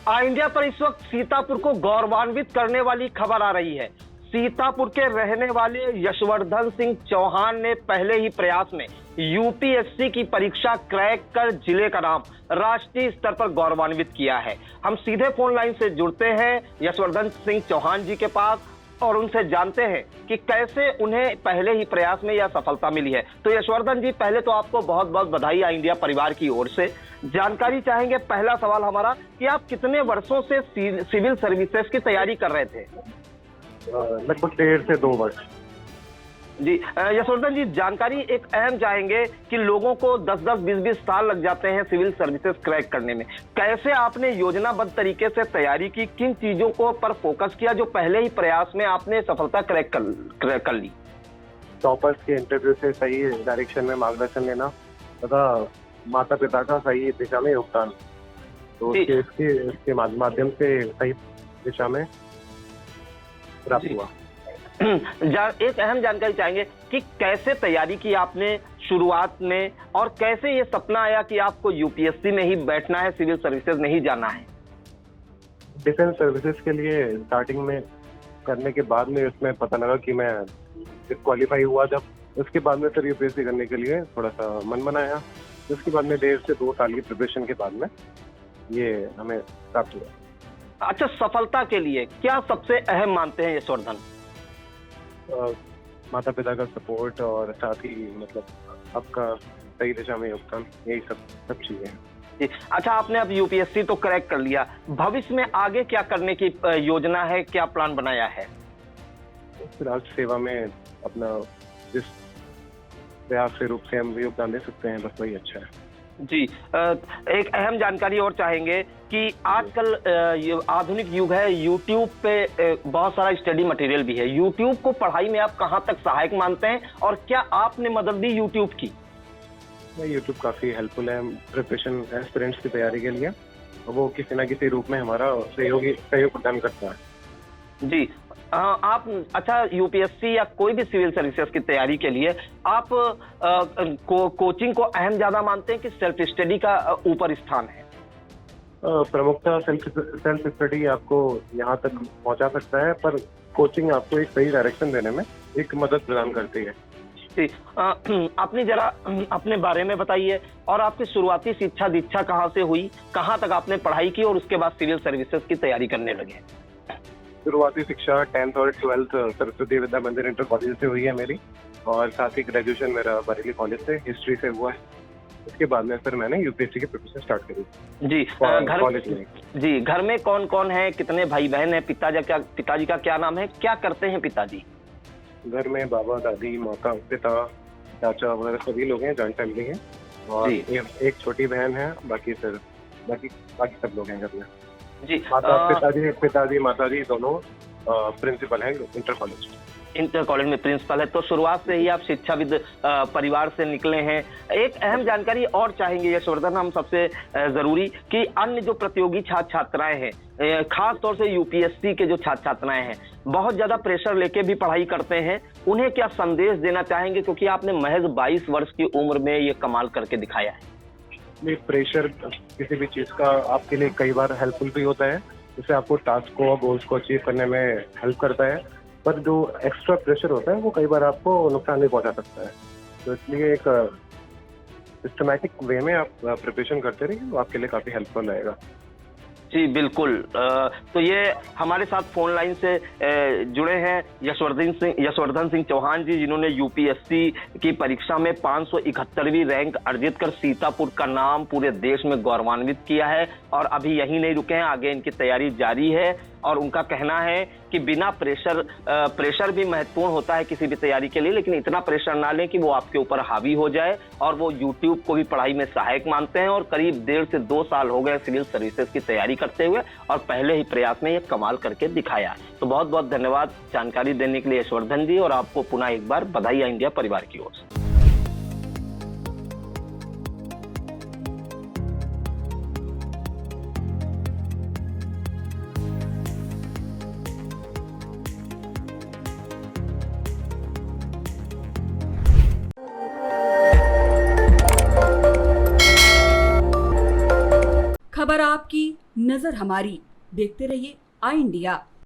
India पर इस वक्त सीतापुर को गौरवान्वित करने वाली खबर आ रही है। सीतापुर के रहने वाले यशवर्धन सिंह चौहान ने पहले ही प्रयास में यूपीएससी की परीक्षा क्रैक कर जिले का नाम राष्ट्रीय स्तर पर गौरवान्वित किया है। हम सीधे फोन लाइन से जुड़ते हैं यशवर्धन सिंह चौहान जी के पास और उनसे जानते हैं कि कैसे उन्हें पहले ही प्रयास में यह सफलता मिली है। तो यशवर्धन जी, पहले तो आपको बहुत बहुत बधाई इंडिया परिवार की ओर से। जानकारी चाहेंगे, पहला सवाल हमारा, कि आप कितने वर्षों से सिविल सर्विसेज की तैयारी कर रहे थे? लगभग 1.5 से 2 वर्ष। जी यशवर्धन जी, जानकारी एक अहम चाहेंगे कि लोगों को 10-10, 20-20 साल लग जाते हैं सिविल सर्विसेज क्रैक करने में। कैसे आपने योजनाबद्ध तरीके से तैयारी की, किन चीजों को पर फोकस किया जो पहले ही प्रयास में आपने सफलता क्रैक कर ली? टॉपर्स के इंटरव्यू से सही डायरेक्शन में मार्गदर्शन लेना तथा माता पिता का सही दिशा में योगदान, तो इसके माध्यम से सही दिशा में प्राप्त हुआ। एक अहम जानकारी चाहेंगे कि कैसे तैयारी की आपने शुरुआत में, और कैसे ये सपना आया कि आपको यूपीएससी में ही बैठना है, सिविल सर्विसेज नहीं जाना है? डिफेंस सर्विसेज के लिए स्टार्टिंग में करने के बाद में इसमें पता लगा कि मैं क्वालिफाई हुआ, जब उसके बाद में फिर यूपीएससी करने के लिए थोड़ा सा मन बनाया। उसके बाद में 1.5 से 2 साल की प्रिपरेशन के बाद में ये हमें प्राप्त हुआ। अच्छा, सफलता के लिए क्या सबसे अहम मानते हैं यशवर्धन? माता पिता का सपोर्ट और साथ ही मतलब आपका सही दिशा में योगदान, यही सब चीजें हैं। जी, अच्छा, आपने अब यूपीएससी तो क्रैक कर लिया, भविष्य में आगे क्या करने की योजना है, क्या प्लान बनाया है? राष्ट्र सेवा में अपना जिस प्रयास के रूप से हम योगदान दे सकते हैं, बस वही अच्छा है। जी, एक अहम जानकारी और चाहेंगे कि आजकल आधुनिक युग है, यूट्यूब पे बहुत सारा स्टडी मटेरियल भी है। यूट्यूब को पढ़ाई में आप कहाँ तक सहायक मानते हैं, और क्या आपने मदद दी यूट्यूब की? यूट्यूब काफी हेल्पफुल है प्रिपरेशन एस्पिरेंट्स की तैयारी के लिए, वो किसी न किसी रूप में हमारा सहयोग प्रदान करता है। जी, आप अच्छा, यूपीएससी या कोई भी सिविल सर्विसेज की तैयारी के लिए आप कोचिंग को अहम ज्यादा मानते हैं कि सेल्फ स्टडी का ऊपर स्थान है? प्रमुखता सेल्फ स्टडी आपको यहाँ तक पहुँचा सकता है, पर कोचिंग आपको एक सही डायरेक्शन देने में एक मदद प्रदान करती है। जी, अपनी जरा अपने बारे में बताइए, और आपकी शुरुआती शिक्षा दीक्षा कहाँ से हुई, कहाँ तक आपने पढ़ाई की, और उसके बाद सिविल सर्विसेज की तैयारी करने लगे? शुरुआती शिक्षा 10th और 12th सरस्वती विद्या मंदिर इंटर कॉलेज से हुई है मेरी, और साथ ही ग्रेजुएशन मेरा बरेली कॉलेज से हिस्ट्री से हुआ है। उसके बाद में फिर मैंने यूपीएससी की प्रिपरेशन स्टार्ट करी। जी, घर में कौन कौन है, कितने भाई बहन है, पिताजी का क्या नाम है, क्या करते हैं पिताजी? घर में बाबा दादी माता पिता चाचा वगैरह सभी लोग हैं, जॉइंट फैमिली है, और एक छोटी बहन है, बाकी सब लोग हैं घर में। जी, पिताजी माताजी दोनों प्रिंसिपल हैं इंटर कॉलेज में प्रिंसिपल है। तो शुरुआत से ही आप शिक्षाविद परिवार से निकले हैं। एक अहम जानकारी और चाहेंगे यशवर्धन, हम सबसे जरूरी, कि अन्य जो प्रतियोगी छात्र छात्राएं हैं, खास तौर से यूपीएससी के जो छात्र छात्राएं हैं, बहुत ज्यादा प्रेशर लेके भी पढ़ाई करते हैं, उन्हें क्या संदेश देना चाहेंगे, क्योंकि आपने महज 22 वर्ष की उम्र में ये कमाल करके दिखाया है? प्रेशर किसी भी चीज का आपके लिए कई बार हेल्पफुल भी होता है, जिससे आपको टास्क को, गोल्स को अचीव करने में हेल्प करता है, पर जो एक्स्ट्रा प्रेशर होता है वो कई बार आपको नुकसान भी पहुंचा सकता है। तो इसलिए एक सिस्टमैटिक वे में आप प्रिपरेशन करते रहिए, वो आपके लिए काफी हेल्पफुल रहेगा। जी बिल्कुल। तो ये हमारे साथ फोन लाइन से जुड़े हैं यशवर्धन सिंह चौहान जी, जिन्होंने यूपीएससी की परीक्षा में 571वीं रैंक अर्जित कर सीतापुर का नाम पूरे देश में गौरवान्वित किया है, और अभी यहीं नहीं रुके हैं, आगे इनकी तैयारी जारी है। और उनका कहना है कि बिना प्रेशर भी महत्वपूर्ण होता है किसी भी तैयारी के लिए, लेकिन इतना प्रेशर ना लें कि वो आपके ऊपर हावी हो जाए। और वो यूट्यूब को भी पढ़ाई में सहायक मानते हैं, और करीब 1.5 से 2 साल हो गए सिविल सर्विसेज की तैयारी करते हुए, और पहले ही प्रयास में ये कमाल करके दिखाया। तो बहुत बहुत धन्यवाद जानकारी देने के लिए यशवर्धन जी, और आपको पुनः एक बार बधाई इंडिया परिवार की ओर से। खबर आपकी, नजर हमारी। देखते रहिए आई इंडिया।